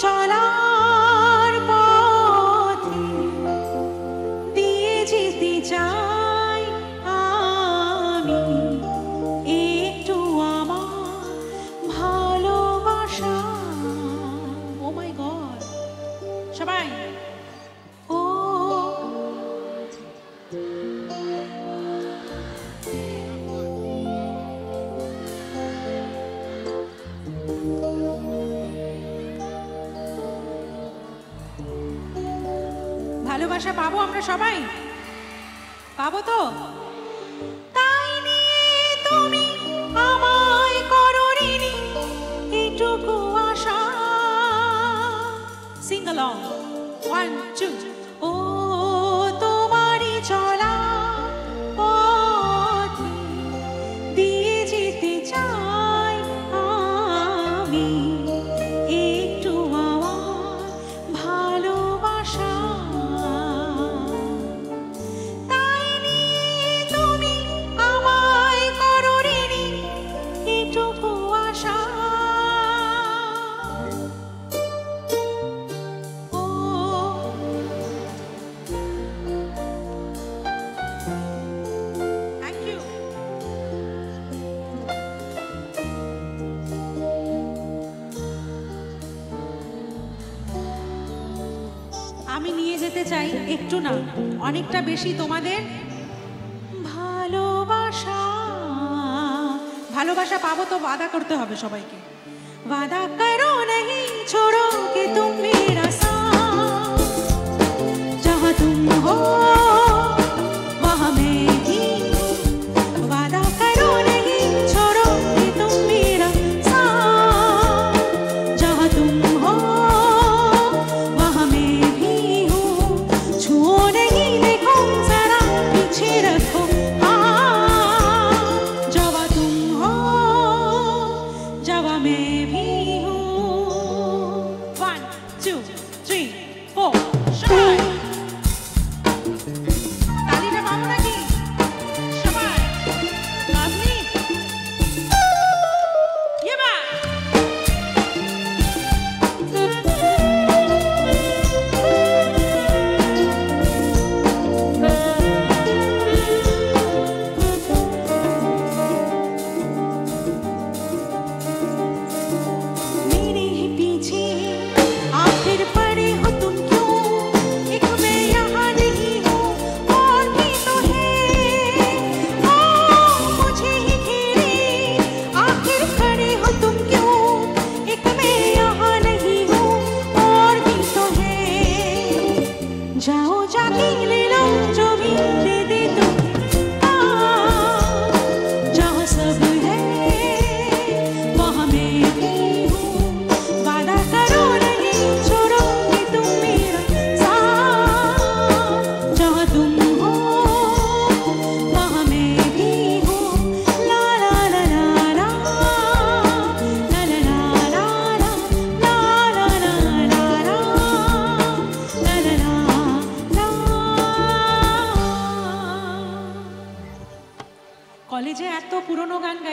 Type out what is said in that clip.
চলার পথে দিয়ে যেতে চাই আমি একটু আমার ভালোবাসা। ও মাই গড, সবাই ও ভালোবাসা পাবো আমরা সবাই, পাবো তো? তাই নিয়ে তুমি আমায় করো ঋণী এটুকু আশা। সিং অলং, 1 2। ও তোমারই চলা পথে দিয়ে যেতে চাই আমি একটু আমার ভালোবাসা। তাই নিয়ে তুমি আমায় করো ঋণী এটুকু আশা। ও থ্যাংক ইউ। আমি নিয়ে যেতে চাই একটু না, অনেকটা বেশি তোমাদের ভালোবাসা। ভালোবাসা পাবো তো वादा করতে হবে সবাইকে। वादा करो नहीं छोड़ोगे तुम मेरा साथ, जहाँ तुम हो वहाँ मैं भी। वादा करो नहीं छोड़ोगे तुम मेरा साथ, जहाँ तुम हो वहाँ मैं भी हूँ। छुओ नहीं देखो जरा पीछे रखो जहाँ तुम हो जहाँ मैं भी हूँ। 1 2 3 4 সবাই তালিটা পাবো নাকি? সবাই নাজনি ইয়েবা। मेरे ही पीछे आखिर पड़े हो तुम क्यों? एक मैं यहाँ नहीं हूँ और भी तो है। ओ मुझे ही घेरे आखिर खड़े हो तुम क्यों? एक मैं यहाँ नहीं हूँ और भी तो है। जाओ जाके ले लो जो भी दे दे तुम, जहाँ सब है वहाँ मैं भी हूँ। वादा करो नहीं छोड़ोगे तुम मेरा साथ, जहाँ तुम हो वहाँ मैं भी हूँ। ला ला ला ला ला ला ला ला ला ला ला ला ला ला ला ला। কলেজে এত পুরনো গান গাই।